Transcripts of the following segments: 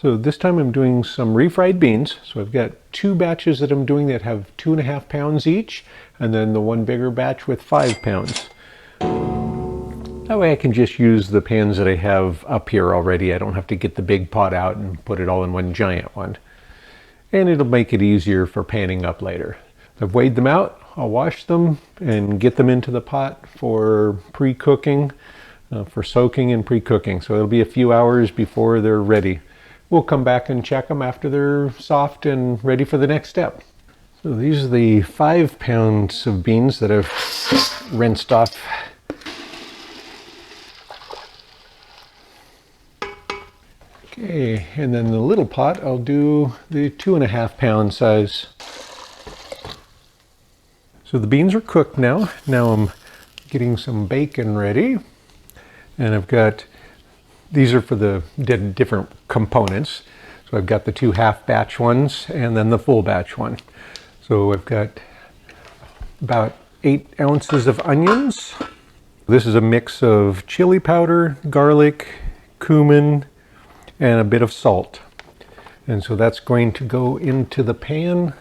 So this time I'm doing some refried beans. So I've got 2 batches that I'm doing that have 2.5 pounds each, and then the one bigger batch with 5 pounds. That way I can just use the pans that I have up here already. I don't have to get the big pot out and put it all in one giant one. And it'll make it easier for panning up later. I've weighed them out. I'll wash them and get them into the pot for pre-cooking, for soaking and pre-cooking. So it'll be a few hours before they're ready. We'll come back and check them after they're soft and ready for the next step. So these are the 5 pounds of beans that I've rinsed off. Okay, and then the little pot, I'll do the 2.5 pound size. So the beans are cooked now. Now I'm getting some bacon ready. And I've got, these are for the different components. So I've got the 2 half batch ones and then the full batch one. So I've got about 8 ounces of onions. This is a mix of chili powder, garlic, cumin, and a bit of salt. And so that's going to go into the pan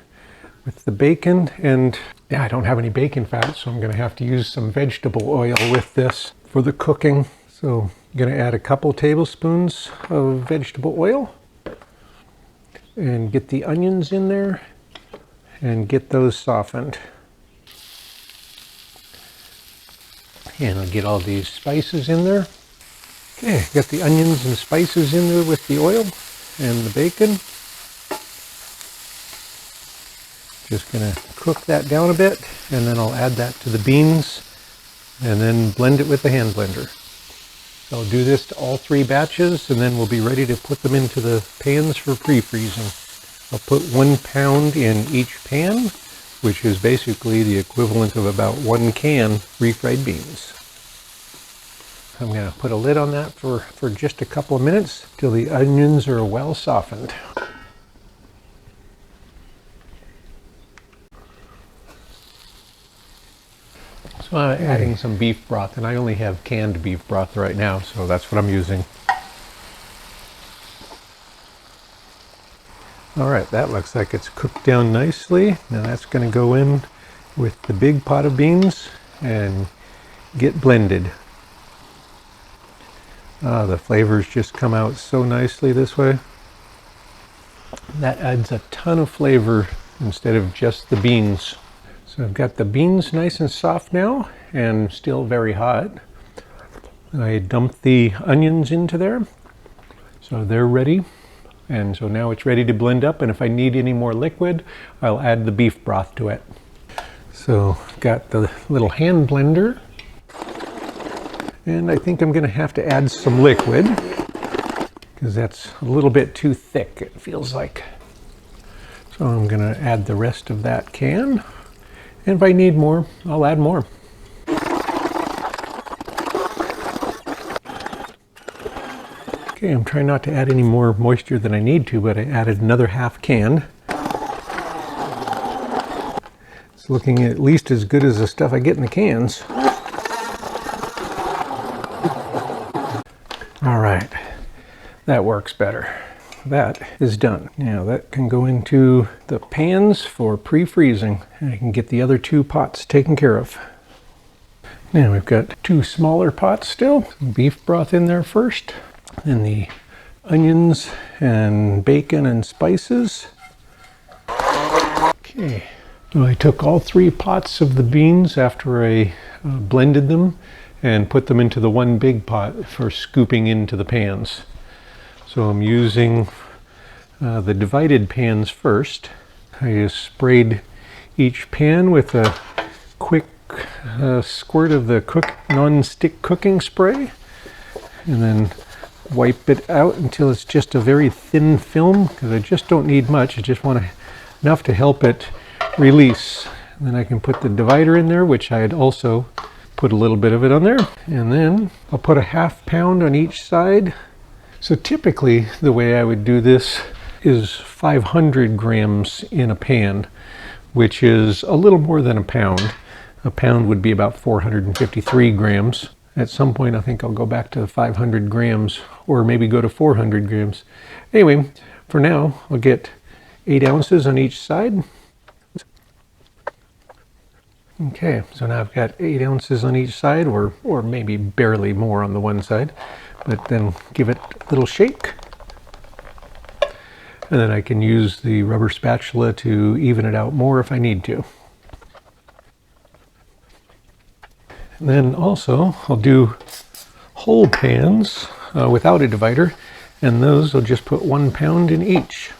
with the bacon. And yeah, I don't have any bacon fat, so I'm going to have to use some vegetable oil with this for the cooking. So I'm going to add a couple tablespoons of vegetable oil and get the onions in there and get those softened. And I'll get all these spices in there. Okay, got the onions and spices in there with the oil and the bacon. Just gonna cook that down a bit, and then I'll add that to the beans and then blend it with the hand blender. So I'll do this to all 3 batches, and then we'll be ready to put them into the pans for pre-freezing. I'll put 1 pound in each pan, which is basically the equivalent of about 1 can refried beans. I'm going to put a lid on that for just a couple of minutes till the onions are well softened. So I'm adding some beef broth, and I only have canned beef broth right now, so that's what I'm using. Alright, that looks like it's cooked down nicely. Now that's going to go in with the big pot of beans and get blended. The flavors just come out so nicely this way. That adds a ton of flavor instead of just the beans. So I've got the beans nice and soft now and still very hot. I dumped the onions into there, so they're ready. And so now it's ready to blend up, and if I need any more liquid, I'll add the beef broth to it. So I've got the little hand blender, and I think I'm going to have to add some liquid because that's a little bit too thick, it feels like. So I'm going to add the rest of that can. And if I need more, I'll add more. Okay, I'm trying not to add any more moisture than I need to, but I added another half can. It's looking at least as good as the stuff I get in the cans. All right, that works better. That is done. Now that can go into the pans for pre-freezing, and I can get the other 2 pots taken care of. Now we've got 2 smaller pots still. Some beef broth in there first, then the onions and bacon and spices. Okay, so I took all 3 pots of the beans after I blended them and put them into the one big pot for scooping into the pans. So I'm using the divided pans first. I just sprayed each pan with a quick squirt of the non-stick cooking spray, and then wipe it out until it's just a very thin film, because I just don't need much. I just want enough to help it release. And then I can put the divider in there, which I had also put a little bit of it on there, and then I'll put a half pound on each side. So typically the way I would do this is 500 grams in a pan, which is a little more than a pound. A pound would be about 453 grams. At some point, I think I'll go back to 500 grams or maybe go to 400 grams. Anyway, for now, I'll get 8 ounces on each side. Okay, so now I've got 8 ounces on each side, or maybe barely more on the one side, but then give it a little shake. And then I can use the rubber spatula to even it out more if I need to. And then also I'll do whole pans without a divider, and those I'll just put 1 pound in each.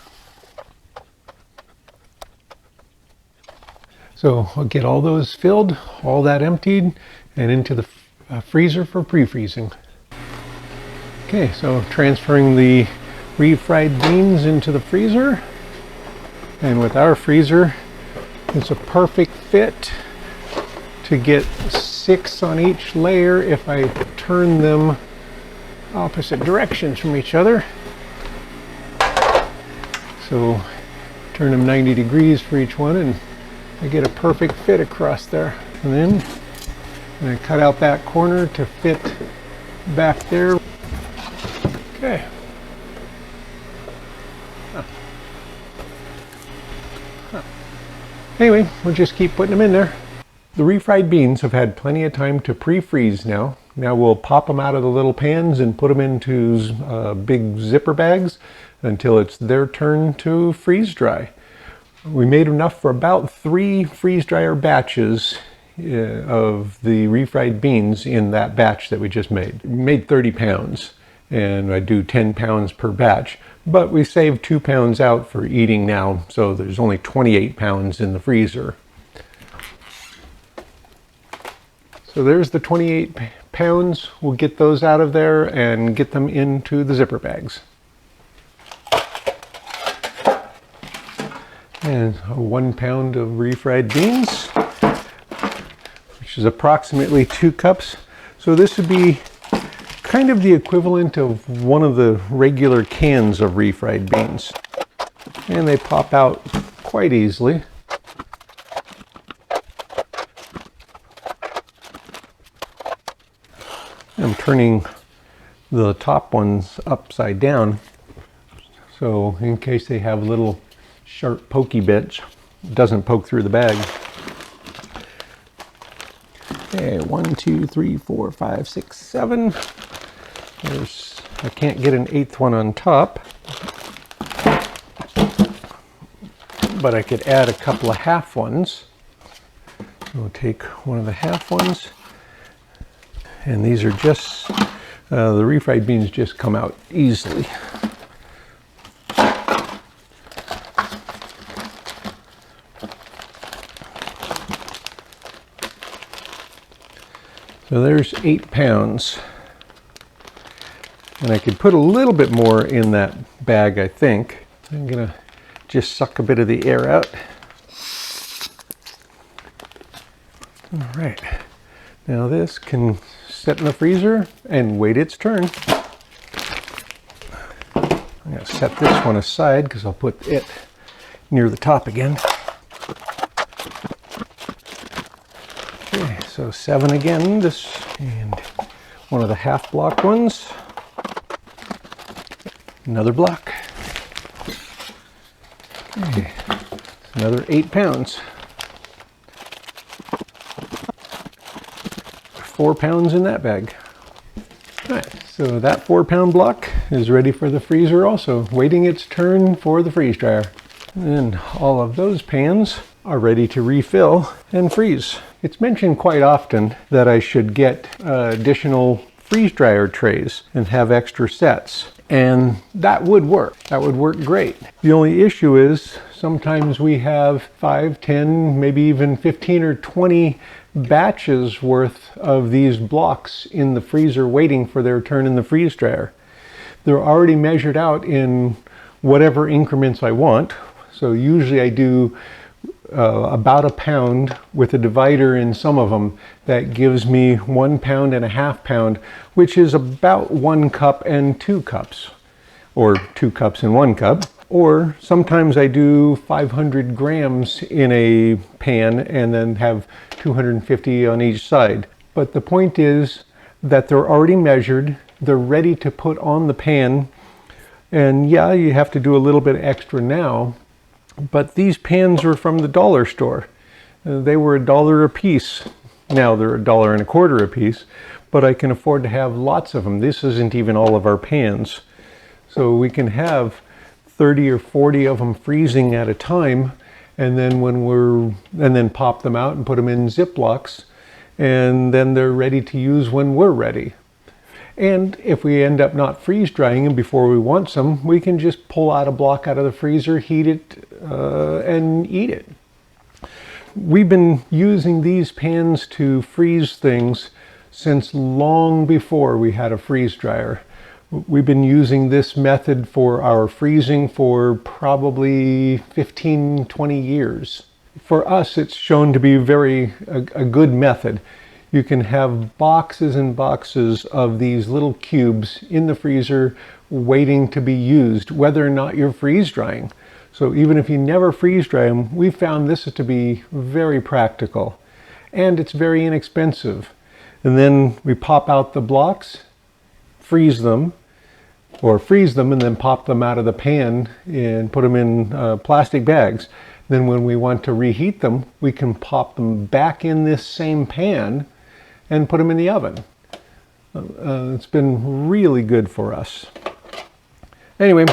So I'll get all those filled, all that emptied, and into the freezer for pre-freezing. Okay, so transferring the refried beans into the freezer. And with our freezer, it's a perfect fit to get 6 on each layer if I turn them opposite directions from each other. So turn them 90 degrees for each one, and I get a perfect fit across there. And then I'm going to cut out that corner to fit back there. Okay. Anyway, we'll just keep putting them in there. The refried beans have had plenty of time to pre-freeze now. Now we'll pop them out of the little pans and put them into big zipper bags until it's their turn to freeze dry. We made enough for about 3 freeze dryer batches of the refried beans in that batch that we just made. We made 30 pounds, and I do 10 pounds per batch, but we saved 2 pounds out for eating now, so there's only 28 pounds in the freezer. So there's the 28 pounds. We'll get those out of there and get them into the zipper bags. And 1 pound of refried beans, which is approximately 2 cups. So this would be kind of the equivalent of one of the regular cans of refried beans. And they pop out quite easily. I'm turning the top ones upside down, so in case they have little sharp pokey bits, it doesn't poke through the bag. Okay, 1, 2, 3, 4, 5, 6, 7. I can't get an 8th one on top, but I could add a couple of half ones. So we'll take one of the half ones, and these are just, the refried beans just come out easily. So there's 8 pounds. And I could put a little bit more in that bag, I think. I'm gonna just suck a bit of the air out. All right, now this can sit in the freezer and wait its turn. I'm gonna set this one aside because I'll put it near the top again. Okay, so 7 again, this, and one of the half block ones. Another block. Okay, another 8 pounds. 4 pounds in that bag. All right, so that 4 pound block is ready for the freezer also, waiting its turn for the freeze dryer. And all of those pans are ready to refill and freeze. It's mentioned quite often that I should get additional freeze dryer trays and have extra sets. And that would work. That would work great. The only issue is sometimes we have 5, 10, maybe even 15 or 20 batches worth of these blocks in the freezer waiting for their turn in the freeze dryer. They're already measured out in whatever increments I want. So usually I do about a pound with a divider in some of them. That gives me 1 pound and a half pound, which is about 1 cup and 2 cups, or 2 cups and 1 cup. Or sometimes I do 500 grams in a pan and then have 250 on each side. But the point is that they're already measured, they're ready to put on the pan, and yeah, you have to do a little bit extra now, but these pans are from the dollar store. They were $1 a piece. Now they're $1.25 a piece, but I can afford to have lots of them. This isn't even all of our pans. So we can have 30 or 40 of them freezing at a time, and then pop them out and put them in Ziplocs, and then they're ready to use when we're ready. And if we end up not freeze drying them before we want some, we can just pull out a block out of the freezer, heat it, and eat it. We've been using these pans to freeze things since long before we had a freeze dryer. We've been using this method for our freezing for probably 15, 20 years. For us, it's shown to be a good method. You can have boxes and boxes of these little cubes in the freezer waiting to be used, whether or not you're freeze drying. So even if you never freeze dry them, we found this to be very practical, and it's very inexpensive. And then we pop out the blocks, freeze them and then pop them out of the pan and put them in plastic bags. Then when we want to reheat them, we can pop them back in this same pan and put them in the oven. It's been really good for us. Anyway,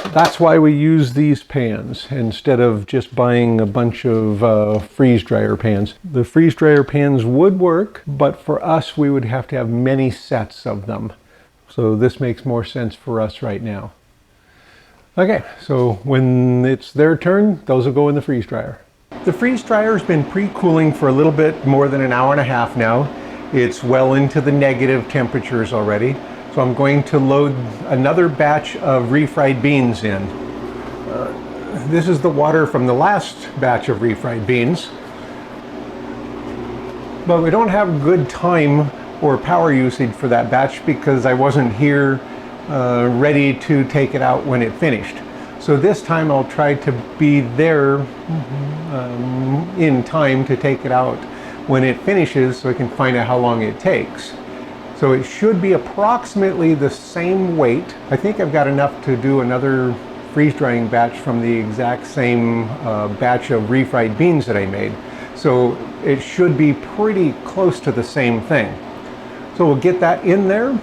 that's why we use these pans instead of just buying a bunch of freeze dryer pans. The freeze dryer pans would work, but for us, we would have to have many sets of them. So this makes more sense for us right now. Okay, so when it's their turn, those will go in the freeze dryer. The freeze dryer has been pre-cooling for a little bit more than an hour and a half now. It's well into the negative temperatures already. So I'm going to load another batch of refried beans in. This is the water from the last batch of refried beans. But we don't have good time or power usage for that batch because I wasn't here ready to take it out when it finished. So this time I'll try to be there in time to take it out when it finishes so I can find out how long it takes. So it should be approximately the same weight. I think I've got enough to do another freeze drying batch from the exact same batch of refried beans that I made. So it should be pretty close to the same thing. So we'll get that in there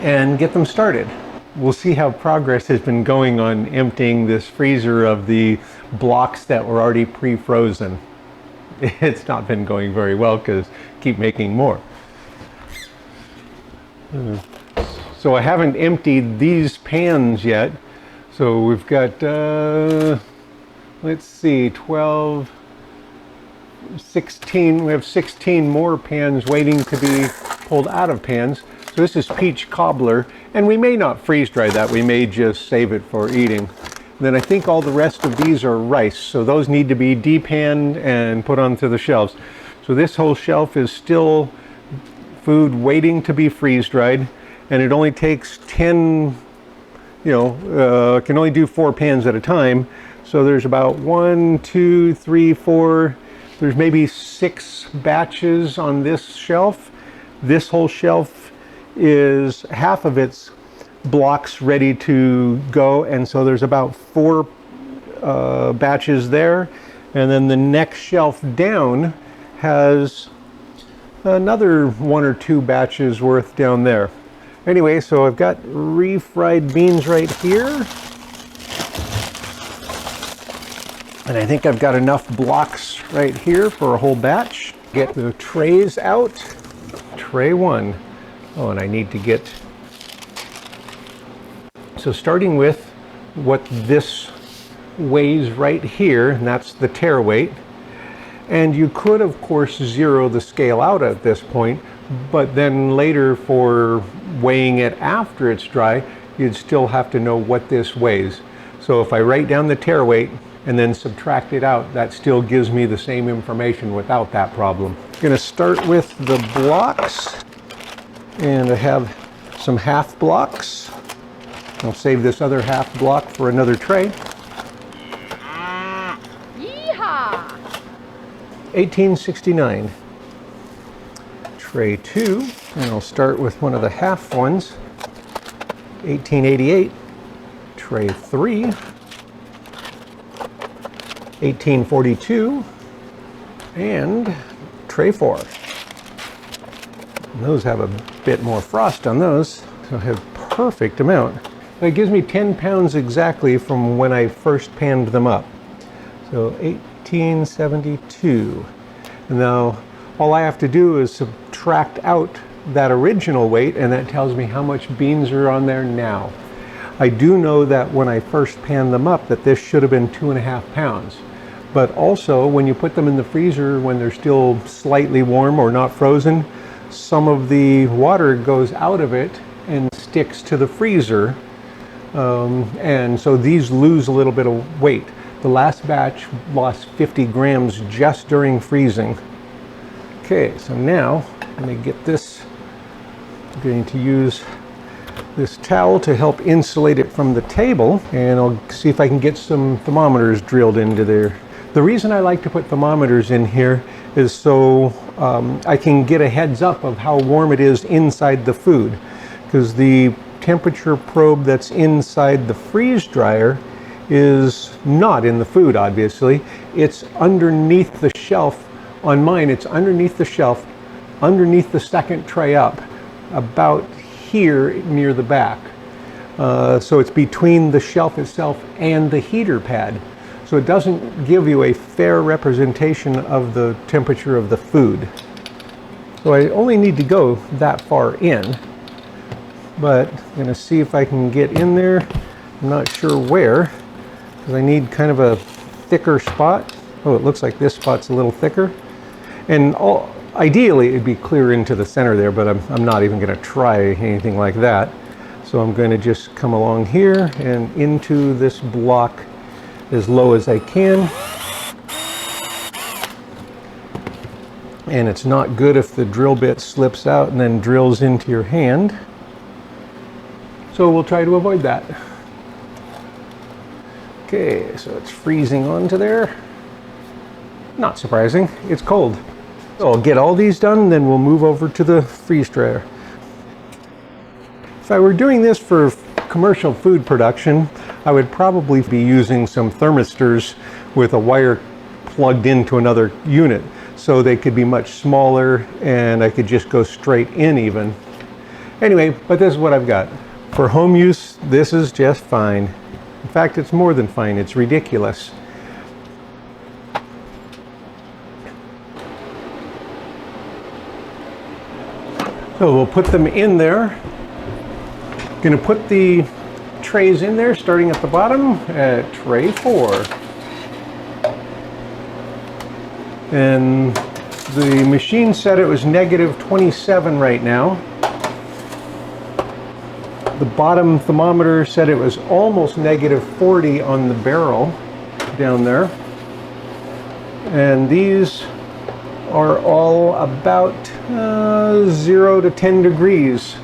and get them started. We'll see how progress has been going on emptying this freezer of the blocks that were already pre-frozen. It's not been going very well because I keep making more. So I haven't emptied these pans yet. So we've got, let's see, 12, 16, we have 16 more pans waiting to be pulled out of pans. So this is peach cobbler, and we may not freeze dry that, we may just save it for eating. Then I think all the rest of these are rice, so those need to be depanned and put onto the shelves. So this whole shelf is still food waiting to be freeze dried, and it only takes 10, can only do 4 pans at a time. So there's about 1, 2, 3, 4, there's maybe 6 batches on this shelf. This whole shelf is half of its blocks ready to go, and so there's about 4 batches there, and then the next shelf down has another 1 or 2 batches worth down there. Anyway, so I've got refried beans right here, and I think I've got enough blocks right here for a whole batch. Get the trays out. Tray 1. Oh, and I need to get, so starting with what this weighs right here, and that's the tare weight. And you could, of course, zero the scale out at this point, but then later for weighing it after it's dry, you'd still have to know what this weighs. So if I write down the tare weight and then subtract it out, that still gives me the same information without that problem. I'm going to start with the blocks, and I have some half blocks. I'll save this other half block for another tray. Yeehaw! 1869. tray 2, and I'll start with one of the half ones. 1888, tray 3, 1842, and tray 4. And those have a bit more frost on those, so I have perfect amount. That gives me 10 pounds exactly from when I first panned them up. So 1872. And now all I have to do is subtract out that original weight, and that tells me how much beans are on there now. I do know that when I first panned them up that this should have been 2.5 pounds. But also when you put them in the freezer when they're still slightly warm or not frozen, some of the water goes out of it and sticks to the freezer. And so these lose a little bit of weight. The last batch lost 50 grams just during freezing. Okay, so now let me get this. I'm going to use this towel to help insulate it from the table, and I'll see if I can get some thermometers drilled into there. The reason I like to put thermometers in here is so I can get a heads up of how warm it is inside the food, because the temperature probe that's inside the freeze dryer is not in the food, obviously. It's underneath the shelf. On mine, it's underneath the shelf, underneath the second tray up, about here near the back. So it's between the shelf itself and the heater pad. So it doesn't give you a fair representation of the temperature of the food. So I only need to go that far in, but I'm going to see if I can get in there. I'm not sure where, because I need kind of a thicker spot. Oh, it looks like this spot's a little thicker. And ideally it'd be clear into the center there, but I'm not even going to try anything like that. So I'm going to just come along here and into this block as low as I can. And it's not good if the drill bit slips out and then drills into your hand. So we'll try to avoid that. Okay, so it's freezing onto there. Not surprising, it's cold. So I'll get all these done, then we'll move over to the freeze dryer. If I were doing this for commercial food production, I would probably be using some thermistors with a wire plugged into another unit, so they could be much smaller and I could just go straight in even. Anyway, but this is what I've got. For home use, this is just fine. In fact, it's more than fine, it's ridiculous. So we'll put them in there. Going to put the trays in there, starting at the bottom at tray 4. And the machine said it was -27 right now. The bottom thermometer said it was almost -40 on the barrel down there. And these are all about 0 to 10 degrees.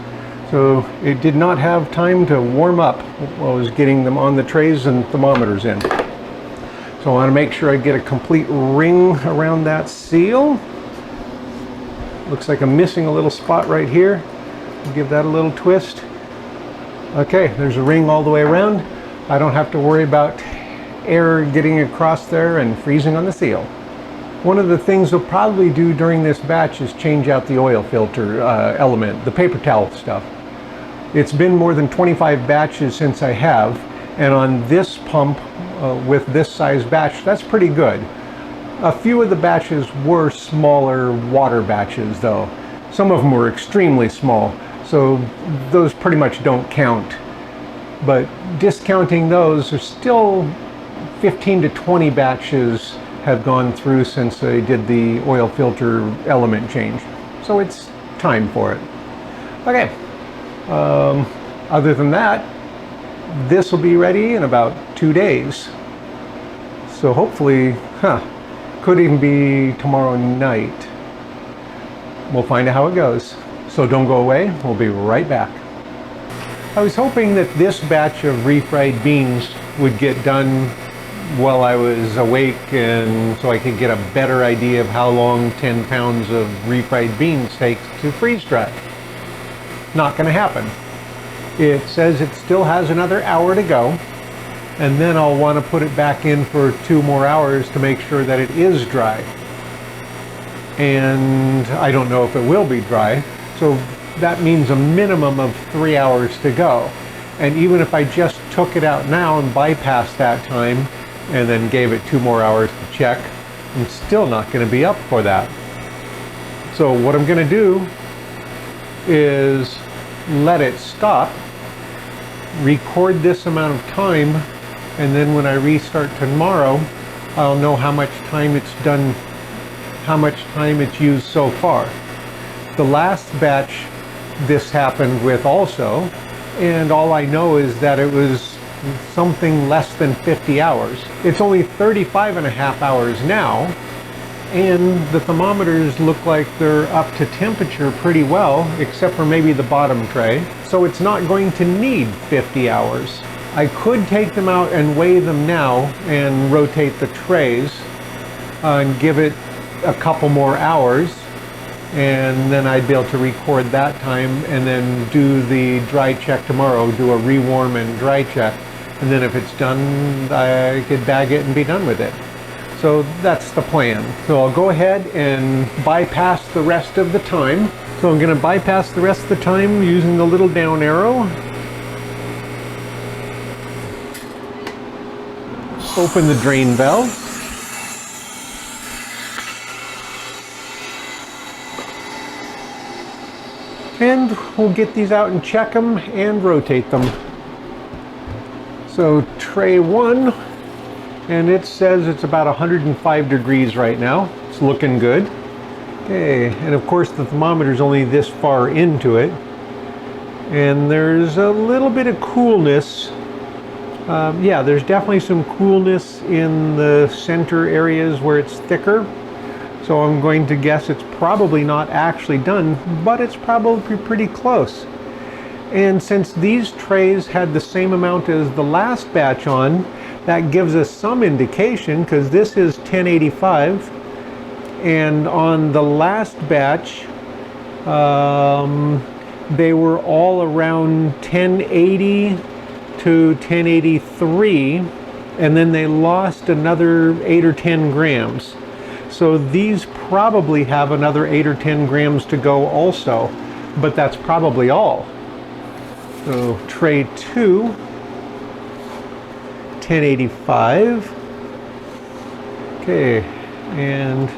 So it did not have time to warm up while I was getting them on the trays and thermometers in. So I want to make sure I get a complete ring around that seal. Looks like I'm missing a little spot right here. Give that a little twist. Okay, there's a ring all the way around. I don't have to worry about air getting across there and freezing on the seal. One of the things we'll probably do during this batch is change out the oil filter element, the paper towel stuff. It's been more than 25 batches since I have, and on this pump with this size batch, that's pretty good. A few of the batches were smaller water batches though. Some of them were extremely small, so those pretty much don't count. But discounting those, there's still 15 to 20 batches have gone through since I did the oil filter element change. So it's time for it. Okay, other than that, this will be ready in about 2 days. So hopefully, could even be tomorrow night. We'll find out how it goes. So don't go away, we'll be right back. I was hoping that this batch of refried beans would get done while I was awake, and so I could get a better idea of how long 10 pounds of refried beans takes to freeze dry. Not going to happen. It says it still has another hour to go, and then I'll want to put it back in for 2 more hours to make sure that it is dry. And I don't know if it will be dry, so that means a minimum of 3 hours to go. And even if I just took it out now and bypassed that time and then gave it 2 more hours to check, I'm still not going to be up for that. So what I'm going to do is let it stop, record this amount of time, and then when I restart tomorrow, I'll know how much time it's done, how much time it's used so far. The last batch this happened with also, and all I know is that it was something less than 50 hours. It's only 35 and a half hours now, and the thermometers look like they're up to temperature pretty well, except for maybe the bottom tray. So it's not going to need 50 hours. I could take them out and weigh them now and rotate the trays and give it a couple more hours, and then I'd be able to record that time and then do the dry check tomorrow, do a rewarm and dry check, and then if it's done, I could bag it and be done with it. So that's the plan. So I'll go ahead and bypass the rest of the time. So I'm going to bypass the rest of the time using the little down arrow. Open the drain valve. And we'll get these out and check them and rotate them. So tray 1, and it says it's about 105 degrees right now. It's looking good. Okay, and of course the thermometer's only this far into it. And there's a little bit of coolness. Yeah, there's definitely some coolness in the center areas where it's thicker. So I'm going to guess it's probably not actually done, but it's probably pretty close. And since these trays had the same amount as the last batch on, that gives us some indication, because this is 1085, and on the last batch, they were all around 1080 to 1083, and then they lost another 8 or 10 grams. So these probably have another 8 or 10 grams to go also, but that's probably all. So tray 2, 1085. Okay, and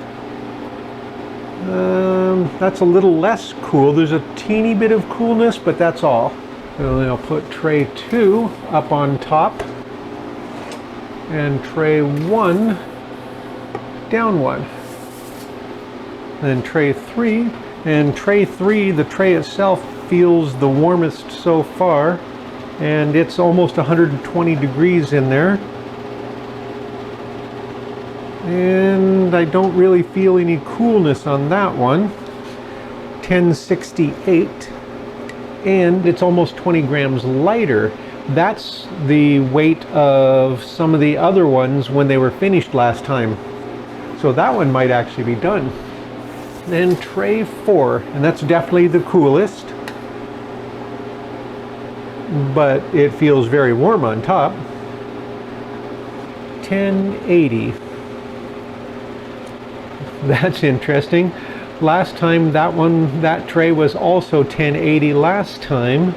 that's a little less cool. There's a teeny bit of coolness, but that's all. So then I'll put tray 2 up on top, and tray 1 down 1. Then tray 3, and tray 3, the tray itself feels the warmest so far, and it's almost 120 degrees in there. And I don't really feel any coolness on that one. 1068, and it's almost 20 grams lighter. That's the weight of some of the other ones when they were finished last time. So that one might actually be done. Then tray 4, and that's definitely the coolest, but it feels very warm on top. 1080. That's interesting. Last time that tray was also 1080 last time.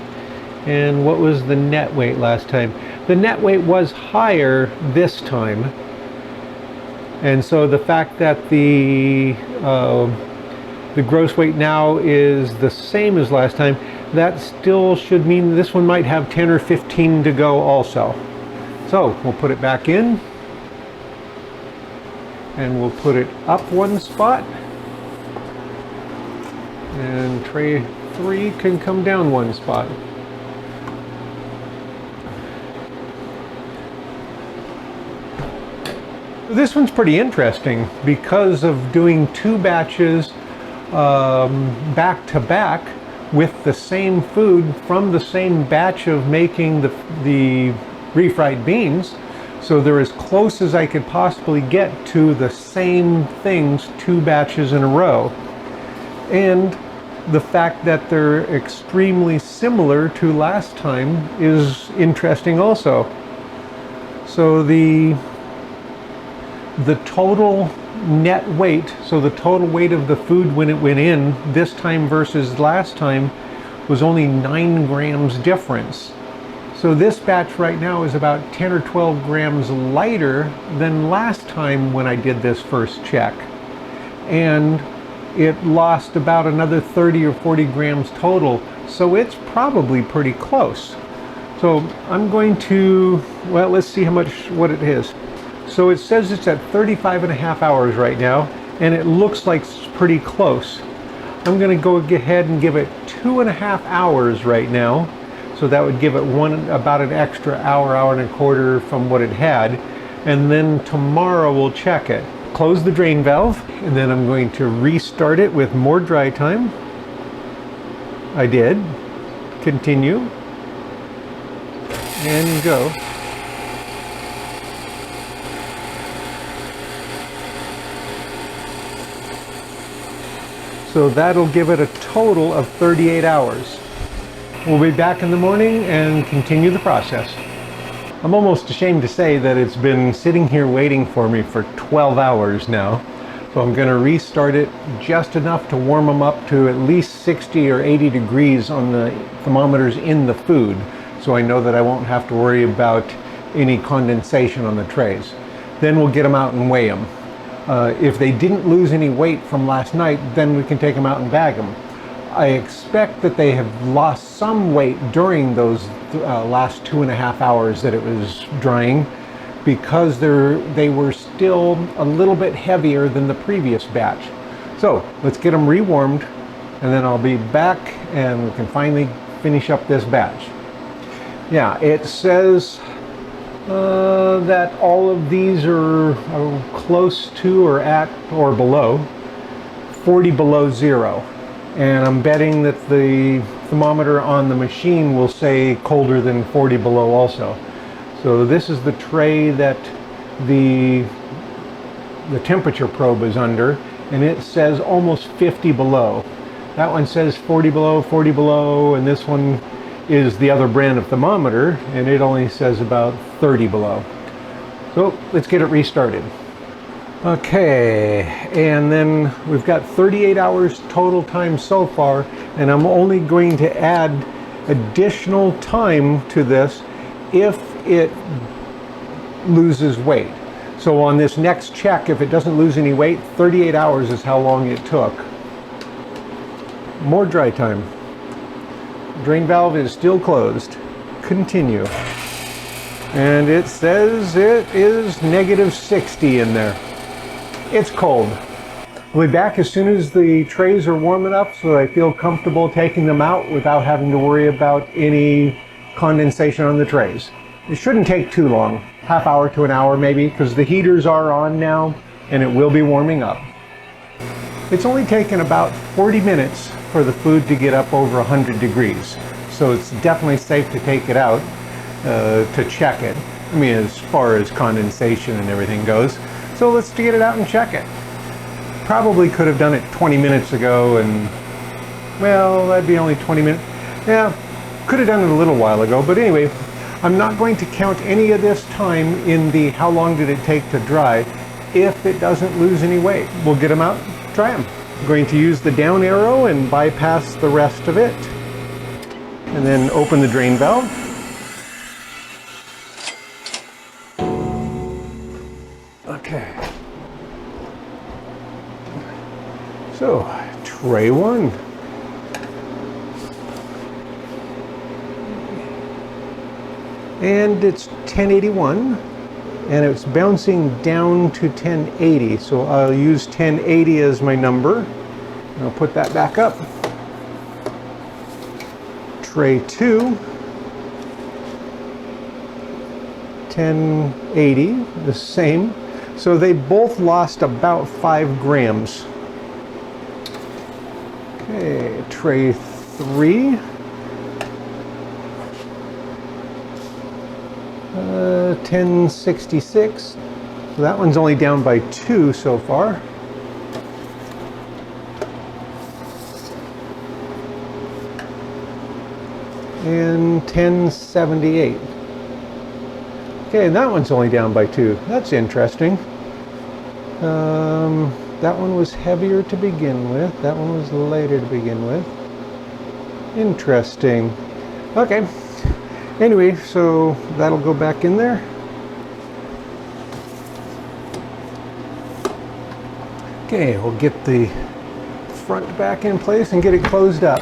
And what was the net weight last time? The net weight was higher this time. And so the fact that the gross weight now is the same as last time, that still should mean this one might have 10 or 15 to go also. So we'll put it back in, and we'll put it up 1 spot, and tray 3 can come down 1 spot. This one's pretty interesting because of doing 2 batches back to back with the same food from the same batch of making the refried beans. So they're as close as I could possibly get to the same things 2 batches in a row. And the fact that they're extremely similar to last time is interesting also. So the total net weight, so the total weight of the food when it went in this time versus last time was only 9 grams difference. So this batch right now is about 10 or 12 grams lighter than last time when I did this first check. And it lost about another 30 or 40 grams total. So it's probably pretty close. So I'm going to, well, let's see what it is. So it says it's at 35.5 hours right now, and it looks like it's pretty close. I'm going to go ahead and give it 2.5 hours right now. So that would give it about an extra hour, hour and a quarter from what it had. And then tomorrow we'll check it. Close the drain valve, and then I'm going to restart it with more dry time. I did. Continue. And go. So that'll give it a total of 38 hours. We'll be back in the morning and continue the process. I'm almost ashamed to say that it's been sitting here waiting for me for 12 hours now. So I'm going to restart it just enough to warm them up to at least 60 or 80 degrees on the thermometers in the food. So I know that I won't have to worry about any condensation on the trays. Then we'll get them out and weigh them. If they didn't lose any weight from last night, then we can take them out and bag them. I expect that they have lost some weight during those last 2.5 hours that it was drying, because they were still a little bit heavier than the previous batch. So let's get them rewarmed, and then I'll be back and we can finally finish up this batch. Yeah, it says that all of these are close to or at or below 40 below zero. And I'm betting that the thermometer on the machine will say colder than 40 below also. So this is the tray that the temperature probe is under, and it says almost 50 below. That one says 40 below, and this one is the other brand of thermometer, and it only says about 30 below. So let's get it restarted. Okay, and then we've got 38 hours total time so far, and I'm only going to add additional time to this if it loses weight. So on this next check, if it doesn't lose any weight, 38 hours is how long it took. More dry time. Drain valve is still closed. Continue. And it says it is -60 in there. It's cold. We'll be back as soon as the trays are warm enough so I feel comfortable taking them out without having to worry about any condensation on the trays. It shouldn't take too long, half hour to an hour maybe, because the heaters are on now and it will be warming up. It's only taken about 40 minutes for the food to get up over 100 degrees. So it's definitely safe to take it out to check it. I mean, as far as condensation and everything goes. So let's get it out and check it. Probably could have done it 20 minutes ago, and well, that'd be only 20 minutes. Yeah, could have done it a little while ago, but anyway, I'm not going to count any of this time in the how long did it take to dry if it doesn't lose any weight. We'll get them out, try them. I'm going to use the down arrow and bypass the rest of it. And then open the drain valve. Okay. So, tray one. And it's 1081, and it's bouncing down to 1080, so I'll use 1080 as my number. I'll put that back up. Tray 2, 1080, the same. So they both lost about 5 grams. Okay, tray 3. 1066. So that one's only down by 2 so far. And 1078. Okay, and that one's only down by 2. That's interesting. That one was heavier to begin with. That one was lighter to begin with. Interesting. Okay. Anyway, so that'll go back in there. Okay, we'll get the front back in place and get it closed up.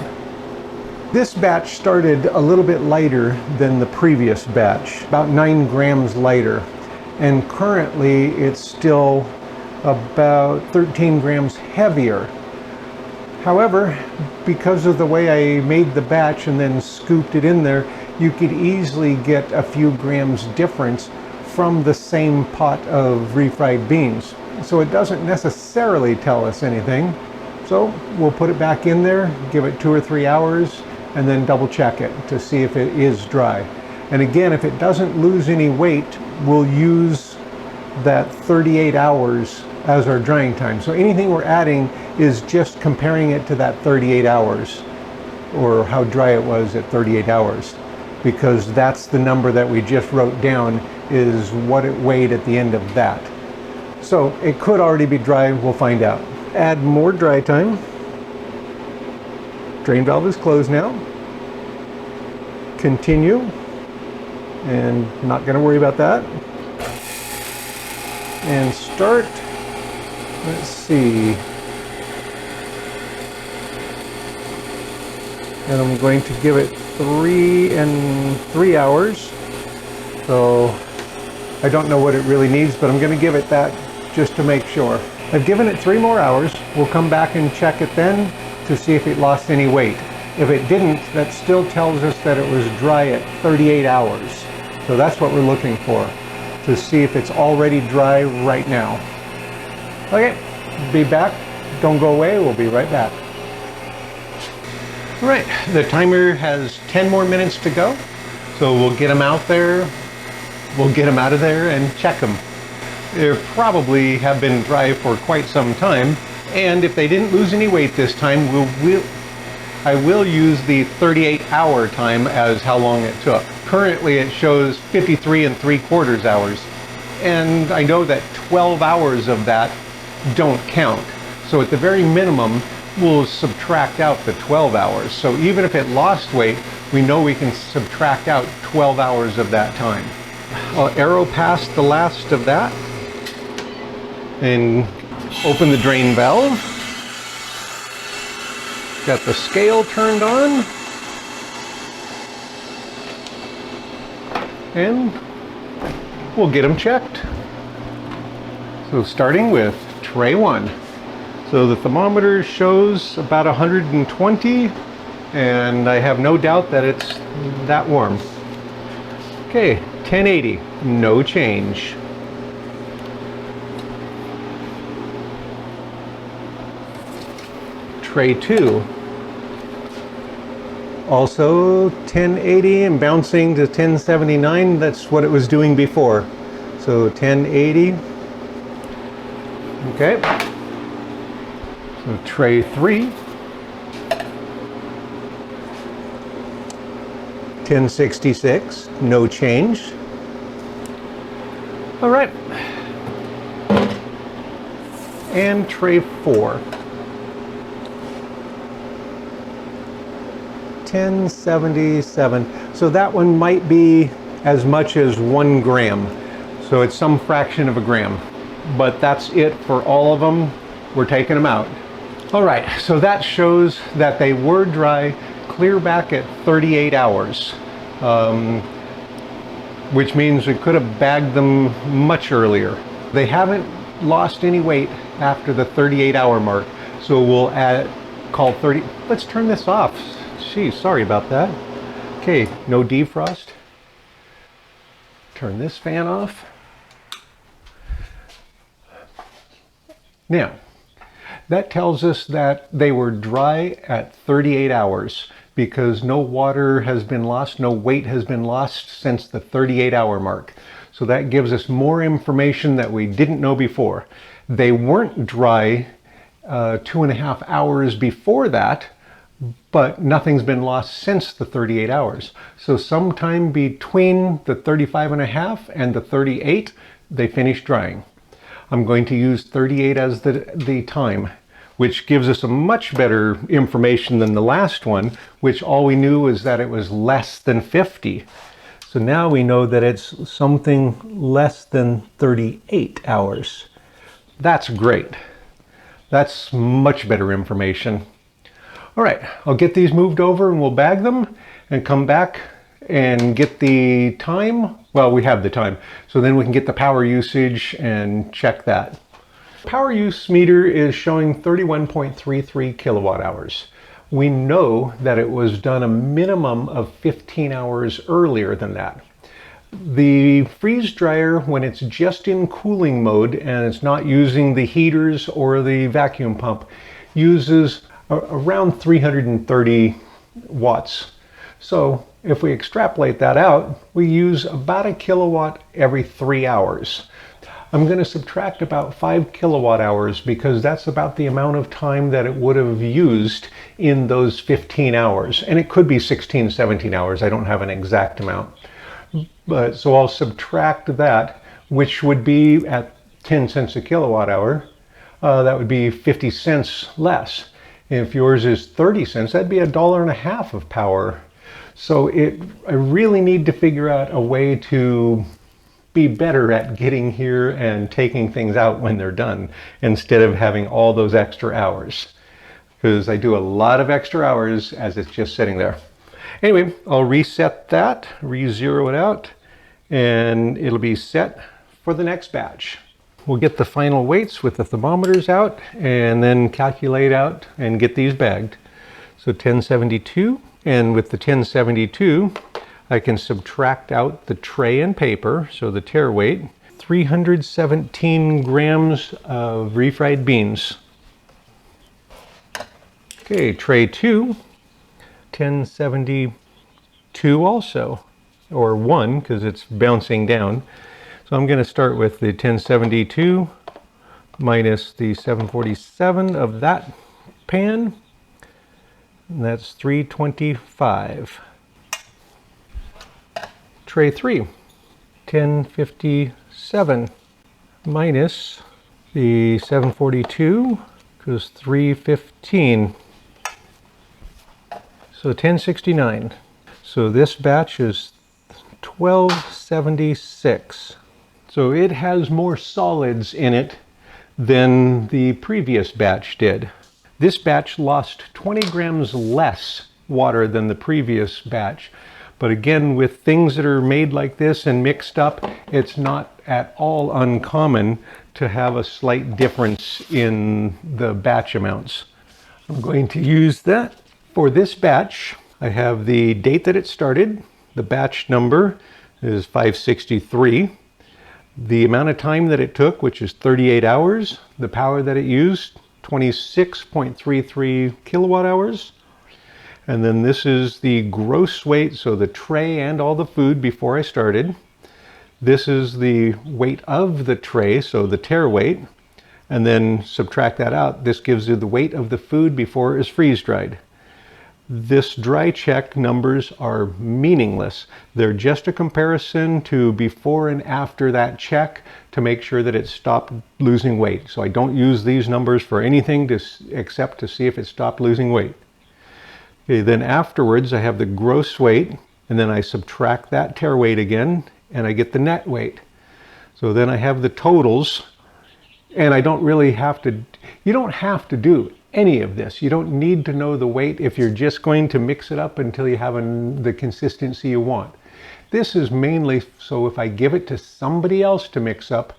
This batch started a little bit lighter than the previous batch, about 9 grams lighter. And currently it's still about 13 grams heavier. However, because of the way I made the batch and then scooped it in there, you could easily get a few grams difference from the same pot of refried beans. So it doesn't necessarily tell us anything. So we'll put it back in there, give it 2 or 3 hours, and then double check it to see if it is dry. And again, if it doesn't lose any weight, we'll use that 38 hours as our drying time. So anything we're adding is just comparing it to that 38 hours, or how dry it was at 38 hours, because that's the number that we just wrote down is what it weighed at the end of that. So it could already be dry, we'll find out. Add more dry time. Drain valve is closed now. Continue, and not going to worry about that. And start. Let's see. And I'm going to give it 3 hours. So I don't know what it really needs, but I'm going to give it that just to make sure. I've given it 3 more hours. We'll come back and check it then to see if it lost any weight. If it didn't, that still tells us that it was dry at 38 hours. So that's what we're looking for, to see if it's already dry right now. Okay, be back. Don't go away, we'll be right back. All right, the timer has 10 more minutes to go. So we'll get them out there, we'll get them out of there and check them. They probably have been dry for quite some time. And if they didn't lose any weight this time, I will use the 38-hour time as how long it took. Currently it shows 53 3/4 hours. And I know that 12 hours of that don't count. So at the very minimum, we'll subtract out the 12 hours. So even if it lost weight, we know we can subtract out 12 hours of that time. I'll arrow past the last of that and open the drain valve. Got the scale turned on. And we'll get them checked. So starting with tray 1. So the thermometer shows about 120, and I have no doubt that it's that warm. Okay, 1080, no change. Tray 2, also 1080 and bouncing to 1079. That's what it was doing before. So 1080. Okay. So tray 3, 1066, no change. All right. And tray 4. 1077. So that one might be as much as 1 gram. So it's some fraction of a gram. But that's it for all of them. We're taking them out. All right, so that shows that they were dry clear back at 38 hours. Which means we could have bagged them much earlier. They haven't lost any weight after the 38-hour mark. So we'll call 30. Let's turn this off. Geez, sorry about that. Okay, no defrost. Turn this fan off. Now, that tells us that they were dry at 38 hours because no water has been lost, no weight has been lost since the 38-hour mark. So that gives us more information that we didn't know before. They weren't dry 2.5 hours before that, but nothing's been lost since the 38 hours. So sometime between the 35.5 and the 38, they finished drying. I'm going to use 38 as the time, which gives us a much better information than the last one, which all we knew is that it was less than 50. So now we know that it's something less than 38 hours. That's great. That's much better information. All right, I'll get these moved over and we'll bag them and come back and get the time. Well, we have the time. So then we can get the power usage and check that. Power use meter is showing 31.33 kilowatt hours. We know that it was done a minimum of 15 hours earlier than that. The freeze dryer, when it's just in cooling mode and it's not using the heaters or the vacuum pump, uses around 330 watts. So if we extrapolate that out, we use about a kilowatt every 3 hours. I'm going to subtract about 5 kilowatt hours because that's about the amount of time that it would have used in those 15 hours. And it could be 16, 17 hours. I don't have an exact amount. But so I'll subtract that, which would be at 10 cents a kilowatt hour. That would be 50 cents less. If yours is 30 cents, that'd be $1.50 of power. So I really need to figure out a way to be better at getting here and taking things out when they're done, instead of having all those extra hours. Because I do a lot of extra hours as it's just sitting there. Anyway, I'll reset that, re-zero it out, and it'll be set for the next batch. We'll get the final weights with the thermometers out and then calculate out and get these bagged. So 1072, and with the 1072, I can subtract out the tray and paper, so the tare weight, 317 grams of refried beans. Okay, tray 2, 1072 also, or 1 because it's bouncing down. So I'm going to start with the 1072 minus the 747 of that pan, and that's 325. Tray 3, 1057 minus the 742 goes 315. So 1069. So this batch is 1276. So it has more solids in it than the previous batch did. This batch lost 20 grams less water than the previous batch. But again, with things that are made like this and mixed up, it's not at all uncommon to have a slight difference in the batch amounts. I'm going to use that for this batch. I have the date that it started. The batch number is 563. The amount of time that it took, which is 38 hours. The power that it used, 26.33 kilowatt hours. And then this is the gross weight, so the tray and all the food before I started. This is the weight of the tray, so the tare weight. And then subtract that out. This gives you the weight of the food before it is freeze dried. This dry check numbers are meaningless. They're just a comparison to before and after that check to make sure that it stopped losing weight. So I don't use these numbers for anything except to see if it stopped losing weight. Okay, then afterwards I have the gross weight, and then I subtract that tare weight again, and I get the net weight. So then I have the totals, and I don't really have to, you don't have to do any of this. You don't need to know the weight if you're just going to mix it up until you have the consistency you want. This is mainly so if I give it to somebody else to mix up,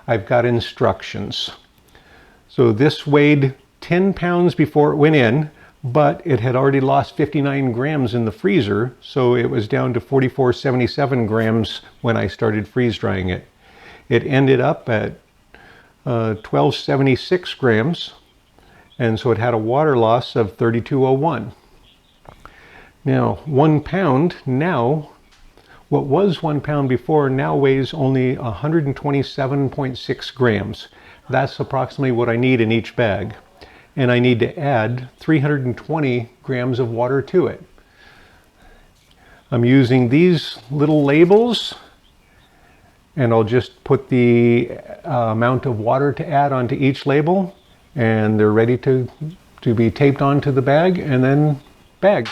I've got instructions. So this weighed 10 pounds before it went in, but it had already lost 59 grams in the freezer, so it was down to 44.77 grams when I started freeze drying it. It ended up at 1276 grams, and so it had a water loss of 3201. Now, 1 pound now What was 1 pound before now weighs only 127.6 grams. That's approximately what I need in each bag. And I need to add 320 grams of water to it. I'm using these little labels, and I'll just put the amount of water to add onto each label, and they're ready to be taped onto the bag and then bagged.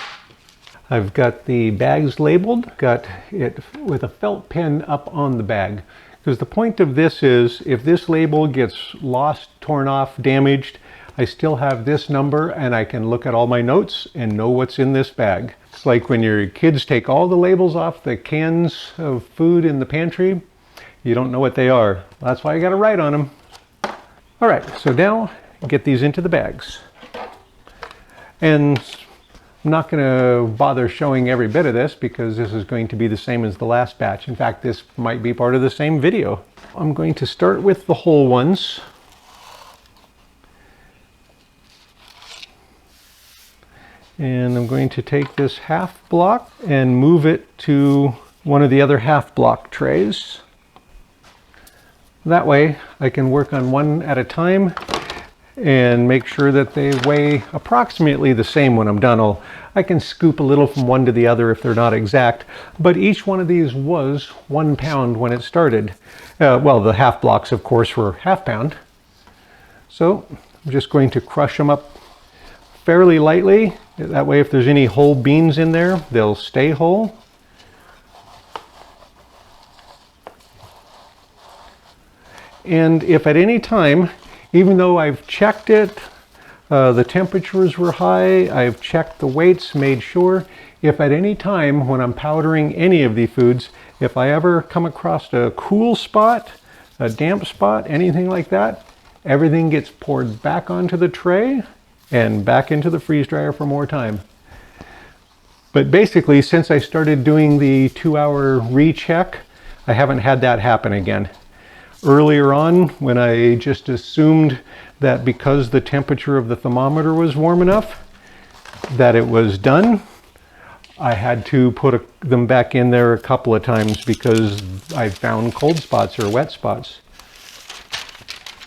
I've got the bags labeled, got it with a felt pen up on the bag. Because the point of this is, if this label gets lost, torn off, damaged, I still have this number and I can look at all my notes and know what's in this bag. It's like when your kids take all the labels off the cans of food in the pantry, you don't know what they are. That's why you gotta write on them. All right, so now get these into the bags. And I'm not going to bother showing every bit of this because this is going to be the same as the last batch. In fact, this might be part of the same video. I'm going to start with the whole ones. And I'm going to take this half block and move it to one of the other half block trays. That way I can work on one at a time and make sure that they weigh approximately the same when I'm done. I can scoop a little from one to the other if they're not exact, but each one of these was 1 pound when it started. Well, the half blocks, of course, were ½ pound. So I'm just going to crush them up fairly lightly. That way, if there's any whole beans in there, they'll stay whole. And if at any time, even though I've checked it, the temperatures were high, I've checked the weights, made sure, if at any time when I'm powdering any of the foods, if I ever come across a cool spot, a damp spot, anything like that, everything gets poured back onto the tray and back into the freeze dryer for more time. But basically, since I started doing the 2-hour recheck, I haven't had that happen again. Earlier on, when I just assumed that because the temperature of the thermometer was warm enough, that it was done, I had to put them back in there a couple of times because I found cold spots or wet spots.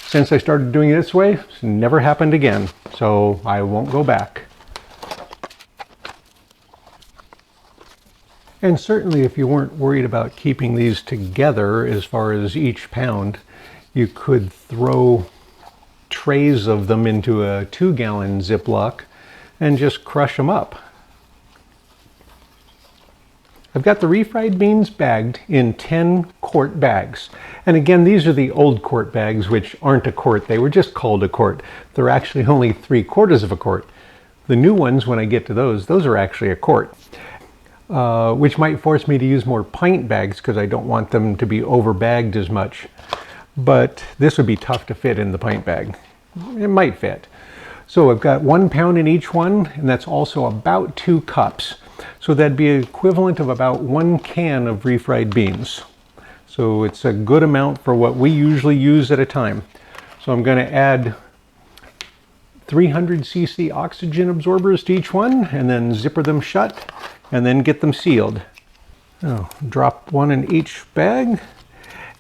Since I started doing it this way, it's never happened again, so I won't go back. And certainly if you weren't worried about keeping these together as far as each pound, you could throw trays of them into a 2-gallon Ziploc and just crush them up. I've got the refried beans bagged in 10 quart bags. And again, these are the old quart bags, which aren't a quart. They were just called a quart. They're actually only 3/4 of a quart. The new ones, when I get to those are actually a quart. Which might force me to use more pint bags because I don't want them to be over bagged as much. But this would be tough to fit in the pint bag. It might fit. So I've got 1 pound in each one, and that's also about 2 cups. So that'd be equivalent of about 1 can of refried beans. So it's a good amount for what we usually use at a time. So I'm going to add 300 cc oxygen absorbers to each one and then zipper them shut and then get them sealed. Oh, drop one in each bag.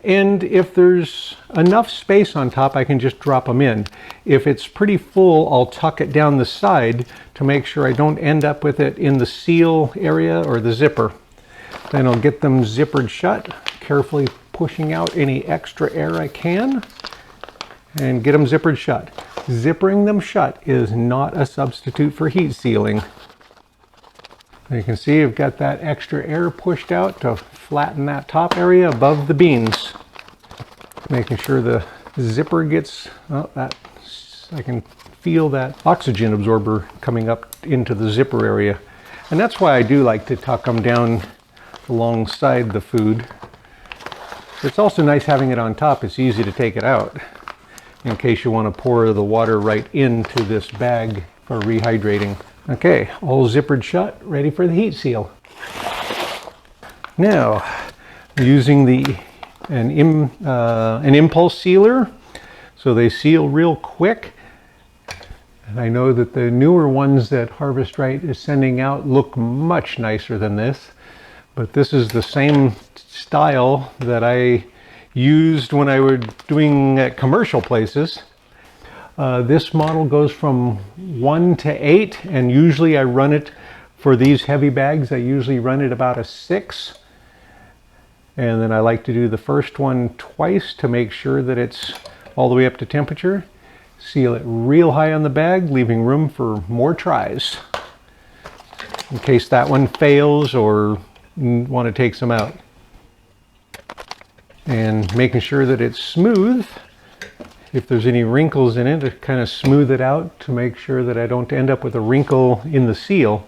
And if there's enough space on top, I can just drop them in. If it's pretty full, I'll tuck it down the side to make sure I don't end up with it in the seal area or the zipper. Then I'll get them zippered shut, carefully pushing out any extra air I can, and get them zippered shut. Zippering them shut is not a substitute for heat sealing. You can see I've got that extra air pushed out to flatten that top area above the beans. Making sure the zipper gets, I can feel that oxygen absorber coming up into the zipper area. And that's why I do like to tuck them down alongside the food. It's also nice having it on top. It's easy to take it out in case you want to pour the water right into this bag for rehydrating. Okay, all zippered shut, ready for the heat seal. Now, using an impulse sealer, so they seal real quick. And I know that the newer ones that Harvest Right is sending out look much nicer than this. But this is the same style that I used when I was doing at commercial places. This model goes from 1 to 8, and usually I run it for these heavy bags. I usually run it about a 6. And then I like to do the first one twice to make sure that it's all the way up to temperature. Seal it real high on the bag, leaving room for more tries in case that one fails or want to take some out. And making sure that it's smooth. If there's any wrinkles in it, to kind of smooth it out to make sure that I don't end up with a wrinkle in the seal.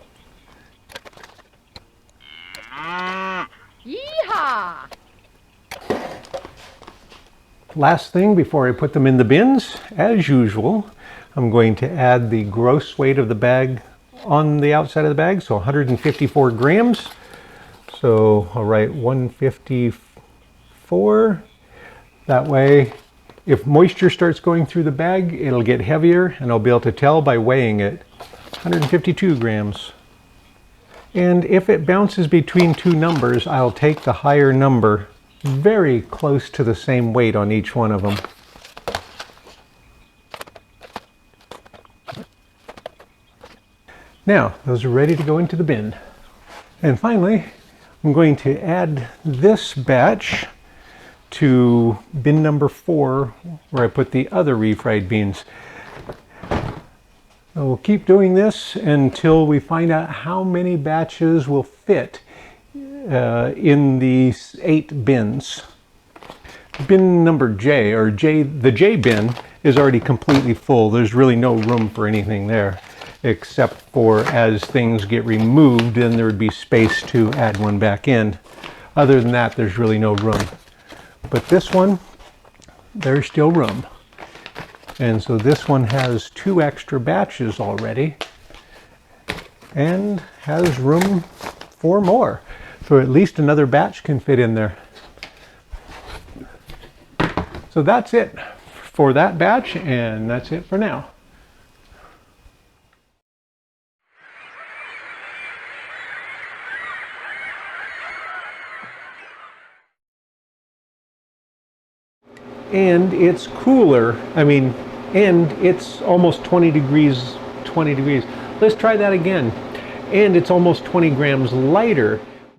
Yeehaw! Last thing before I put them in the bins, as usual, I'm going to add the gross weight of the bag on the outside of the bag, so 154 grams. So I'll write 154. That way, if moisture starts going through the bag, it'll get heavier, and I'll be able to tell by weighing it. 152 grams. And if it bounces between two numbers, I'll take the higher number, very close to the same weight on each one of them. Now, those are ready to go into the bin. And finally, I'm going to add this batch to bin number 4, where I put the other refried beans. We'll keep doing this until we find out how many batches will fit in these 8 bins. Bin number J, or the J bin, is already completely full. There's really no room for anything there, except for as things get removed, then there would be space to add one back in. Other than that, there's really no room. But this one, there's still room. And so this one has 2 extra batches already and has room for more. So at least another batch can fit in there. So that's it for that batch, and that's it for now. And it's cooler. And it's almost 20 degrees. Let's try that again. And it's almost 20 grams lighter